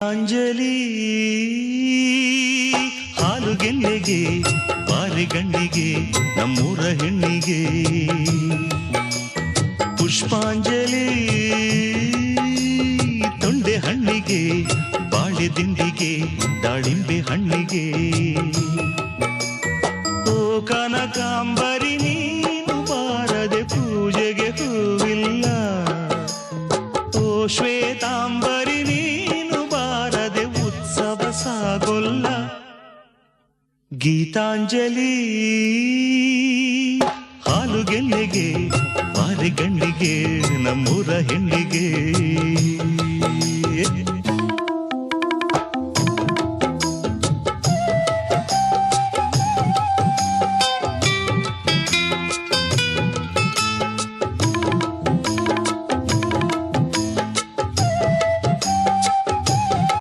ಅಂಜಲಿ ಹಾಲುಗೆಲ್ಲೆಗೆ ಬಾರಿಗಣ್ಣಿಗೆ ನಮ್ಮೂರ ಹೆಣ್ಣಿಗೆ ಪುಷ್ಪಾಂಜಲಿ ತೊಂಡೆ ಹಣ್ಣಿಗೆ ಬಾಳೆ ದಿಂಡಿಗೆ ದಾಳಿಂಬೆ ಹಣ್ಣಿಗೆ ಓ ಕನಕಾಂಬರಿ ನೀನು ಬಾರದೆ ಪೂಜೆಗೆ ಹೂವಿಲ್ಲ ಓ ಶ್ವೇತಾಂಬರಿ ಸಾಗೊಲ್ಲ ಗೀತಾಂಜಲಿ ಹಾಲುಗೆಲ್ಲೆಗೆ ಬಾರಿಗಣ್ಣಿಗೆ ನಮ್ಮೂರ ಹೆಣ್ಣಿಗೆ